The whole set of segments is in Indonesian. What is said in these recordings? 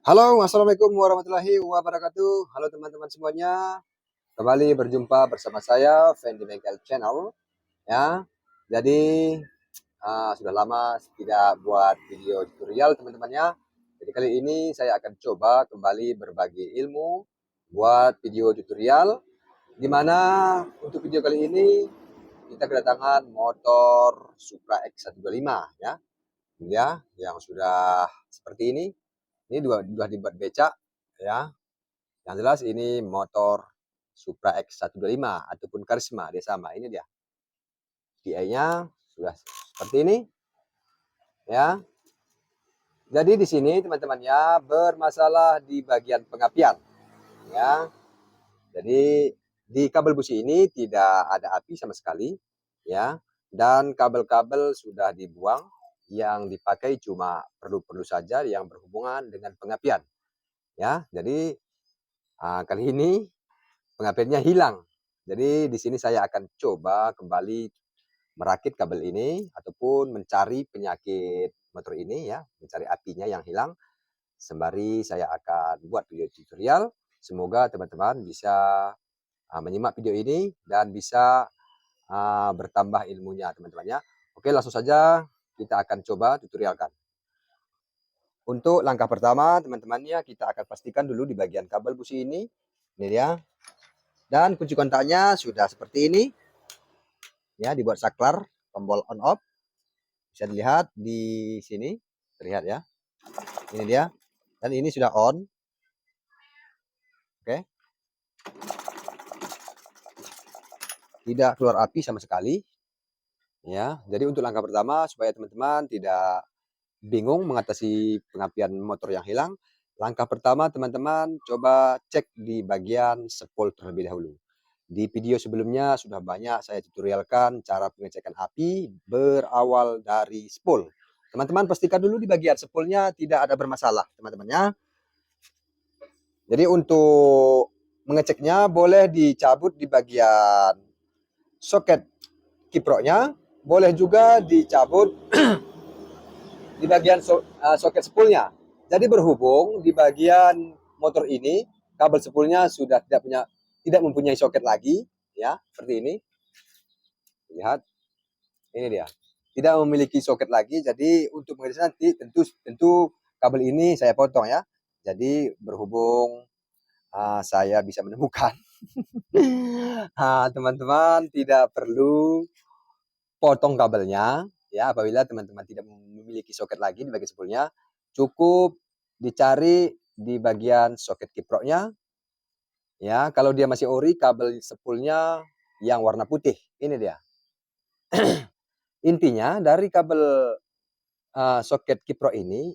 Halo, assalamualaikum warahmatullahi wabarakatuh. Halo teman-teman semuanya, kembali berjumpa bersama saya Fendi Bengkel Channel. Ya, jadi sudah lama tidak buat video tutorial teman-temannya. Jadi kali ini saya akan coba kembali berbagi ilmu buat video tutorial. Dimana untuk video kali ini kita kedatangan motor Supra X125 ya, yang sudah seperti ini. Ini dua dibuat becak ya. Yang jelas ini motor Supra X125 ataupun Karisma, dia sama. Ini dia. DI-nya sudah seperti ini ya. Jadi di sini teman-temannya bermasalah di bagian pengapian ya. Jadi di kabel busi ini tidak ada api sama sekali ya. Dan kabel-kabel sudah dibuang, yang dipakai cuma perlu-perlu saja yang berhubungan dengan pengapian ya. Jadi kali ini pengapiannya hilang. Jadi di sini saya akan coba kembali merakit kabel ini ataupun mencari penyakit motor ini ya, mencari apinya yang hilang. Sembari saya akan buat video tutorial. Semoga teman-teman bisa menyimak video ini dan bisa bertambah ilmunya teman-temannya. Oke, langsung saja kita akan coba tutorialkan. Untuk langkah pertama teman-temannya, kita akan pastikan dulu di bagian kabel busi ini. Ini dia. Dan kunci kontaknya sudah seperti ini. Ya, dibuat saklar tombol on off. Bisa dilihat di sini, terlihat ya. Ini dia. Dan ini sudah on. Oke. Tidak keluar api sama sekali. Ya, jadi untuk langkah pertama supaya teman-teman tidak bingung mengatasi pengapian motor yang hilang, langkah pertama teman-teman coba cek di bagian spol terlebih dahulu. Di video sebelumnya sudah banyak saya tutorialkan cara pengecekan api berawal dari spol. Teman-teman pastikan dulu di bagian spolnya tidak ada bermasalah teman-temannya. Jadi untuk mengeceknya boleh dicabut di bagian soket kiproknya, boleh juga dicabut di bagian soket spoolnya. Jadi berhubung di bagian motor ini kabel spoolnya sudah tidak mempunyai soket lagi ya, seperti ini. Lihat. Ini dia. Tidak memiliki soket lagi, jadi untuk mengetes nanti tentu kabel ini saya potong ya. Jadi berhubung saya bisa menemukan teman-teman tidak perlu potong kabelnya ya. Apabila teman-teman tidak memiliki soket lagi di bagian spoolnya, cukup dicari di bagian soket kiproknya ya. Kalau dia masih ori, kabel spoolnya yang warna putih ini dia. Intinya dari kabel soket kiprok ini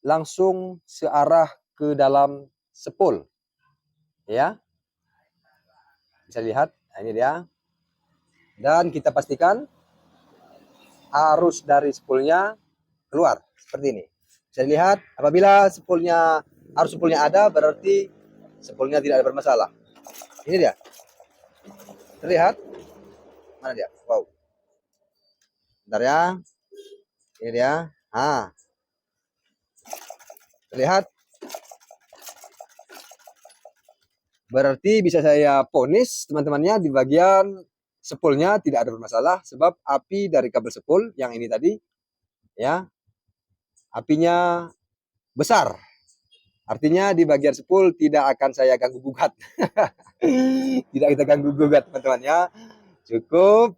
langsung searah ke dalam spool ya. Bisa lihat, ini dia. Dan kita pastikan arus dari spoolnya keluar seperti ini. Bisa dilihat apabila arus spoolnya ada, berarti spoolnya tidak ada bermasalah. Ini dia. Terlihat? Mana dia? Wow. Bentar ya. Ini dia. Terlihat? Berarti bisa saya ponis teman-temannya di bagian spoolnya tidak ada bermasalah, sebab api dari kabel spool yang ini tadi ya, apinya besar. Artinya di bagian spool tidak akan saya ganggu gugat. Tidak kita ganggu gugat teman-teman ya. Cukup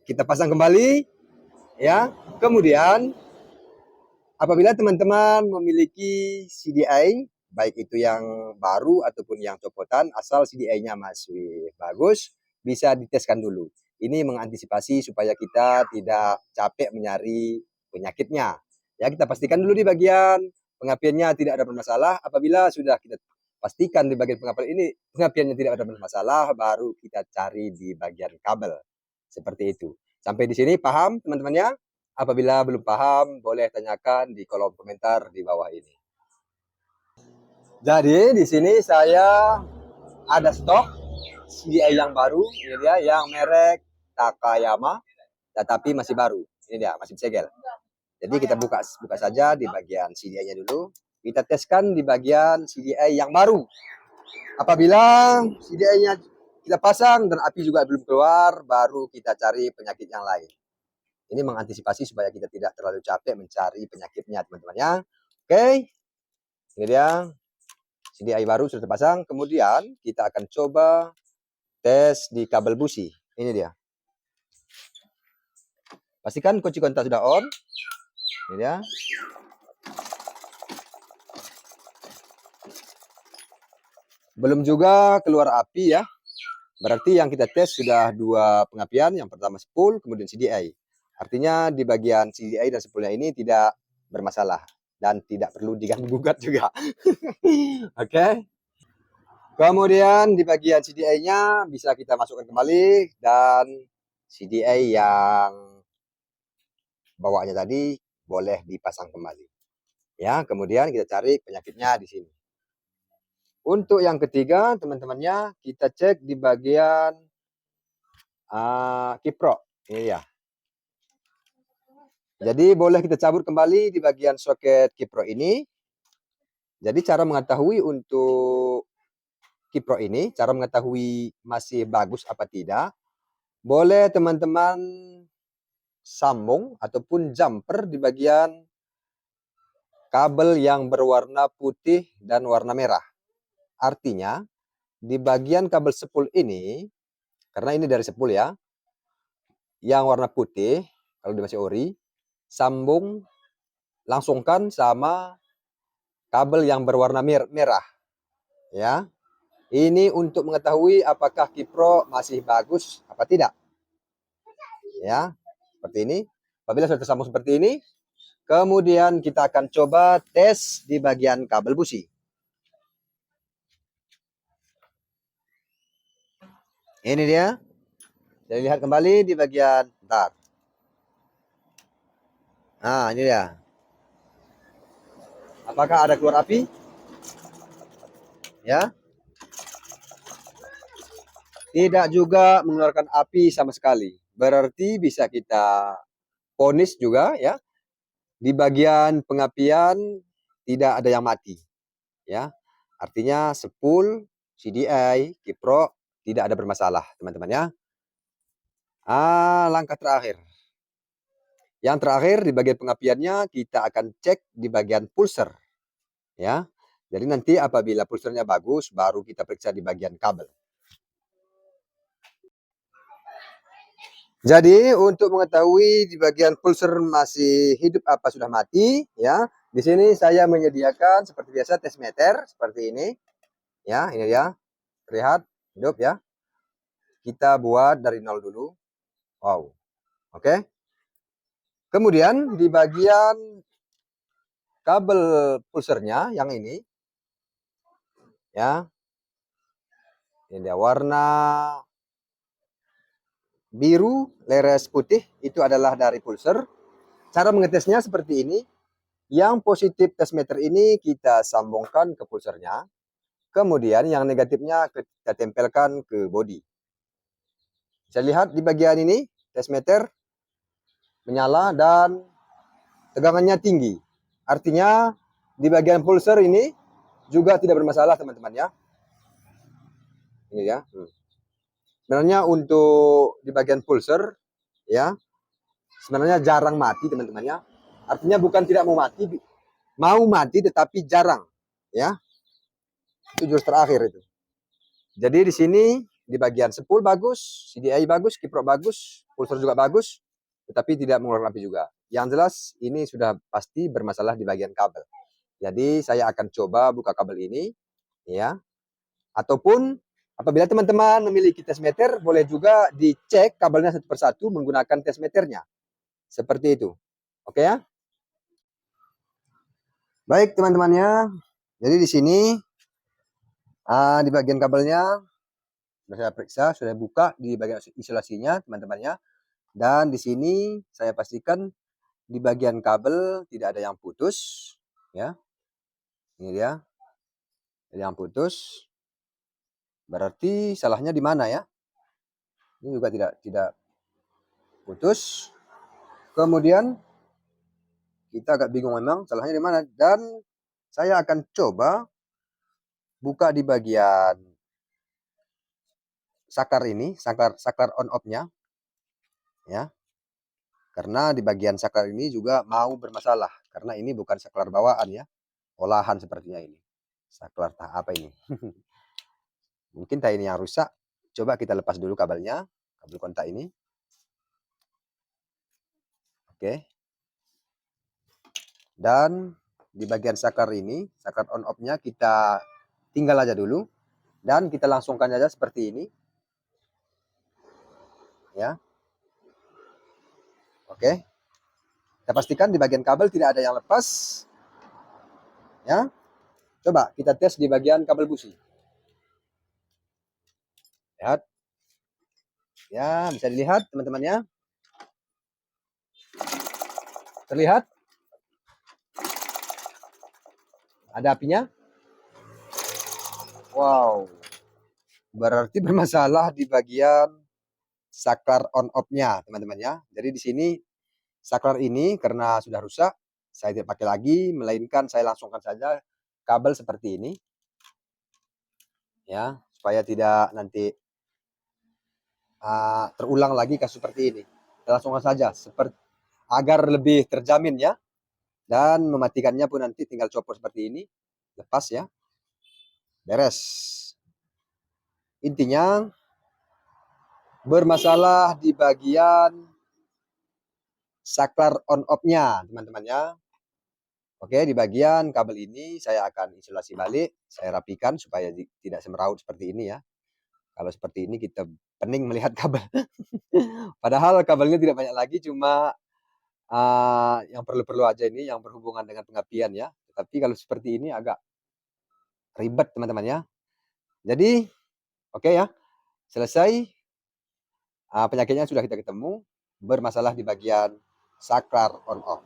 kita pasang kembali ya. Kemudian apabila teman-teman memiliki CDI, baik itu yang baru ataupun yang copotan, asal CDI-nya masih bagus, bisa diteskan dulu. Ini mengantisipasi supaya kita tidak capek mencari penyakitnya. Ya, kita pastikan dulu di bagian pengapiannya tidak ada bermasalah. Apabila sudah kita pastikan di bagian pengapian ini pengapiannya tidak ada bermasalah, baru kita cari di bagian kabel. Seperti itu. Sampai di sini paham teman-temannya? Apabila belum paham, boleh tanyakan di kolom komentar di bawah ini. Jadi di sini saya ada stok CDI yang baru, ini dia, yang merek Takayama, tetapi masih baru. Ini dia, masih segel. Jadi kita buka saja di bagian CDI-nya dulu. kita teskan di bagian CDI yang baru. Apabila CDI-nya kita pasang dan api juga belum keluar, baru kita cari penyakit yang lain. Ini mengantisipasi supaya kita tidak terlalu capek mencari penyakitnya, teman-teman ya. Oke, ini dia CDI baru sudah terpasang. Kemudian kita akan coba tes di kabel busi. Ini dia. Pastikan kunci kontak sudah on. Ini dia. Belum juga keluar api ya. Berarti yang kita tes sudah 2 pengapian. Yang pertama spool, kemudian CDI. Artinya di bagian CDI dan spoolnya ini tidak bermasalah. Dan tidak perlu diganggu-gugat juga. Oke. Kemudian di bagian CDI-nya bisa kita masukkan kembali. Dan CDI yang bawaannya tadi boleh dipasang kembali. Ya, kemudian kita cari penyakitnya di sini. Untuk yang ketiga, teman-temannya, kita cek di bagian kiprok. Ini ya. Jadi boleh kita cabut kembali di bagian soket kiprok ini. Jadi cara mengetahui untuk kiprok ini, cara mengetahui masih bagus apa tidak, boleh teman-teman sambung ataupun jumper di bagian kabel yang berwarna putih dan warna merah. Artinya, di bagian kabel spool ini, karena ini dari spool ya, yang warna putih, kalau dia masih ori, sambung, langsungkan sama kabel yang berwarna merah. Ya, ini untuk mengetahui apakah kiprok masih bagus apa tidak. Ya, seperti ini. Apabila sudah tersambung seperti ini, kemudian kita akan coba tes di bagian kabel busi. Ini dia. Jadi lihat kembali di bagian bentar. Nah, ini dia. Apakah ada keluar api? Ya. Tidak juga mengeluarkan api sama sekali. Berarti bisa kita vonis juga ya. Di bagian pengapian tidak ada yang mati. Ya. Artinya spool, CDI, kiprok tidak ada bermasalah, teman-teman ya. Langkah terakhir. Yang terakhir di bagian pengapiannya kita akan cek di bagian pulser. Ya. Jadi nanti apabila pulsernya bagus baru kita periksa di bagian kabel. Jadi untuk mengetahui di bagian pulser masih hidup apa sudah mati ya. Di sini saya menyediakan seperti biasa tes meter seperti ini. Ya, ini dia. Lihat hidup ya. Kita buat dari nol dulu. Wow. Oke. Kemudian di bagian kabel pulsernya yang ini ya. Ini dia warna biru, leres putih itu adalah dari pulser. Cara mengetesnya seperti ini. Yang positif tes meter ini kita sambungkan ke pulsernya. Kemudian yang negatifnya kita tempelkan ke bodi. Bisa lihat di bagian ini tes meter menyala dan tegangannya tinggi. Artinya di bagian pulser ini juga tidak bermasalah teman-teman ya. Ini ya. Sebenarnya untuk di bagian pulser ya sebenarnya jarang mati teman-teman ya. Artinya bukan tidak mau mati tetapi jarang ya. Itu jurus terakhir itu. Jadi di sini di bagian spool bagus, CDI bagus, kiprok bagus, pulser juga bagus, tetapi tidak mengeluarkan api juga. Yang jelas ini sudah pasti bermasalah di bagian kabel. Jadi saya akan coba buka kabel ini ya. Ataupun apabila teman-teman memiliki tes meter, boleh juga dicek kabelnya satu persatu menggunakan tes meternya. Seperti itu. Oke ya? Baik teman-temannya. Jadi di sini di bagian kabelnya sudah saya periksa, sudah buka di bagian isolasinya teman-temannya. Dan di sini saya pastikan di bagian kabel tidak ada yang putus ya. Ini dia. Ada yang putus. Berarti salahnya di mana ya? Ini juga tidak putus. Kemudian kita agak bingung memang salahnya di mana, dan saya akan coba buka di bagian saklar ini, saklar on off-nya ya. Karena di bagian saklar ini juga mau bermasalah karena ini bukan saklar bawaan ya. Olahan sepertinya ini. Saklar apa ini? Mungkin tadi ini yang rusak. Coba kita lepas dulu kabelnya, kabel kontak ini. Oke. Dan di bagian saklar ini, saklar on off-nya kita tinggal aja dulu. Dan kita langsungkan aja seperti ini. Ya. Oke. Kita pastikan di bagian kabel tidak ada yang lepas. Ya. Coba kita tes di bagian kabel busi. Lihat. Ya, bisa dilihat teman-teman ya. Terlihat? Ada apinya? Wow. Berarti bermasalah di bagian saklar on off-nya, teman-teman ya. Jadi di sini saklar ini karena sudah rusak, saya tidak pakai lagi, melainkan saya langsungkan saja kabel seperti ini. Ya, supaya tidak nanti terulang lagi kasus seperti ini. Kita langsungkan saja agar lebih terjamin ya. Dan mematikannya pun nanti tinggal copot seperti ini. Lepas ya. Beres. Intinya bermasalah di bagian saklar on off-nya, teman-teman ya. Oke, di bagian kabel ini saya akan isolasi balik, saya rapikan supaya tidak semeraut seperti ini ya. Kalau seperti ini kita pening melihat kabel. Padahal kabelnya tidak banyak lagi, cuma yang perlu-perlu aja ini yang berhubungan dengan pengapian ya. Tapi kalau seperti ini agak ribet teman-teman ya. Jadi oke ya, selesai. Penyakitnya sudah kita ketemu, bermasalah di bagian saklar on off.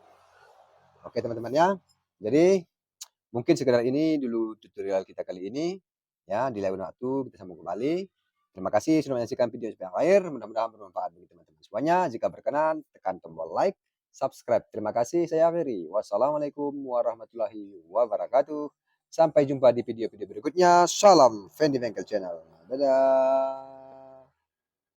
Oke teman-teman ya. Jadi mungkin sekedar ini dulu tutorial kita kali ini. Ya, di lain waktu kita sambung kembali. Terima kasih sudah menyaksikan video sampai akhir. Mudah-mudahan bermanfaat bagi teman-teman semuanya. Jika berkenan, tekan tombol like, subscribe. Terima kasih. Saya Ferry. Wassalamualaikum warahmatullahi wabarakatuh. Sampai jumpa di video-video berikutnya. Salam Fendi Bengkel Channel. Dadah.